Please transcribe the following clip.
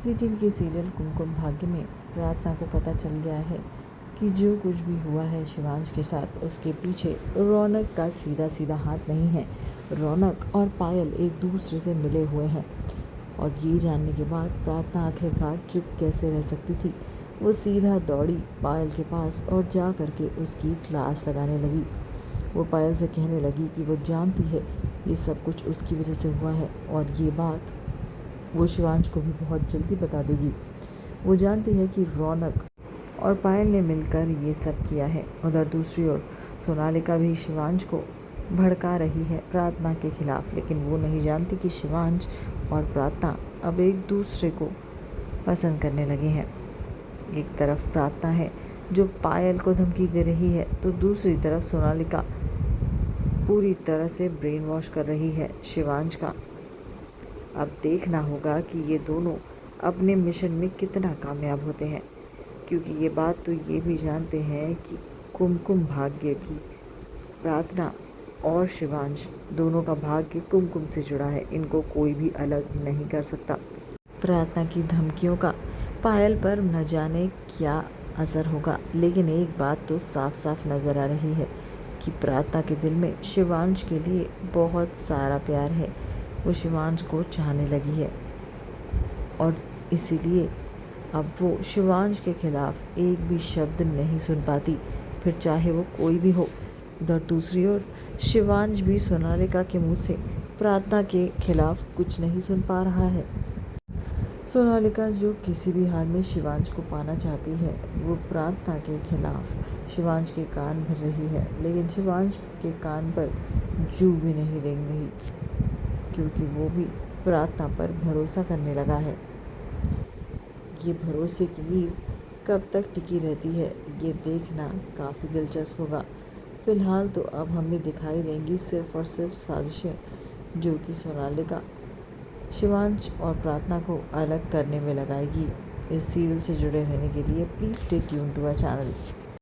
जी TV के serial Kumkum Bhagya में प्रार्थना को पता चल गया है कि जो कुछ भी हुआ है शिवांश के साथ, उसके पीछे रौनक का सीधा सीधा हाथ नहीं है। रौनक और पायल एक दूसरे से मिले हुए हैं और ये जानने के बाद प्रार्थना आखिरकार चुप कैसे रह सकती थी। वो सीधा दौड़ी पायल के पास और जा करके उसकी क्लास लगाने लगी। वो पायल से कहने लगी कि वो जानती है ये सब कुछ उसकी वजह से हुआ है और ये बात वो शिवांश को भी बहुत जल्दी बता देगी। वो जानती है कि रौनक और पायल ने मिलकर ये सब किया है। उधर दूसरी ओर सोनालिका भी शिवांश को भड़का रही है प्रार्थना के खिलाफ, लेकिन वो नहीं जानती कि शिवांश और प्रार्थना अब एक दूसरे को पसंद करने लगे हैं। एक तरफ प्रार्थना है जो पायल को धमकी दे रही है, तो दूसरी तरफ सोनालिका पूरी तरह से ब्रेन वॉश कर रही है शिवांश का। अब देखना होगा कि ये दोनों अपने मिशन में कितना कामयाब होते हैं, क्योंकि ये बात तो ये भी जानते हैं कि कुमकुम भाग्य की प्रार्थना और शिवांश दोनों का भाग्य कुमकुम से जुड़ा है। इनको कोई भी अलग नहीं कर सकता। प्रार्थना की धमकियों का पायल पर न जाने क्या असर होगा, लेकिन एक बात तो साफ साफ नज़र आ रही है कि प्रार्थना के दिल में शिवांश के लिए बहुत सारा प्यार है। वो शिवांश को चाहने लगी है और इसीलिए अब वो शिवांश के खिलाफ एक भी शब्द नहीं सुन पाती, फिर चाहे वो कोई भी हो। उधर दूसरी ओर शिवांश भी सोनालिका के मुंह से प्रार्थना के खिलाफ कुछ नहीं सुन पा रहा है। सोनालिका जो किसी भी हाल में शिवांश को पाना चाहती है, वो प्रार्थना के खिलाफ शिवांश के कान भर रही है, लेकिन शिवांश के कान पर जू भी नहीं रेंग रही, क्योंकि वो भी प्रार्थना पर भरोसा करने लगा है। ये भरोसे की नींव कब तक टिकी रहती है, ये देखना काफ़ी दिलचस्प होगा। फ़िलहाल तो अब हमें दिखाई देंगी सिर्फ़ और सिर्फ साजिशें, जो कि सोनालिका शिवांश और प्रार्थना को अलग करने में लगाएगी। इस सीरियल से जुड़े रहने के लिए please stay tune to our channel.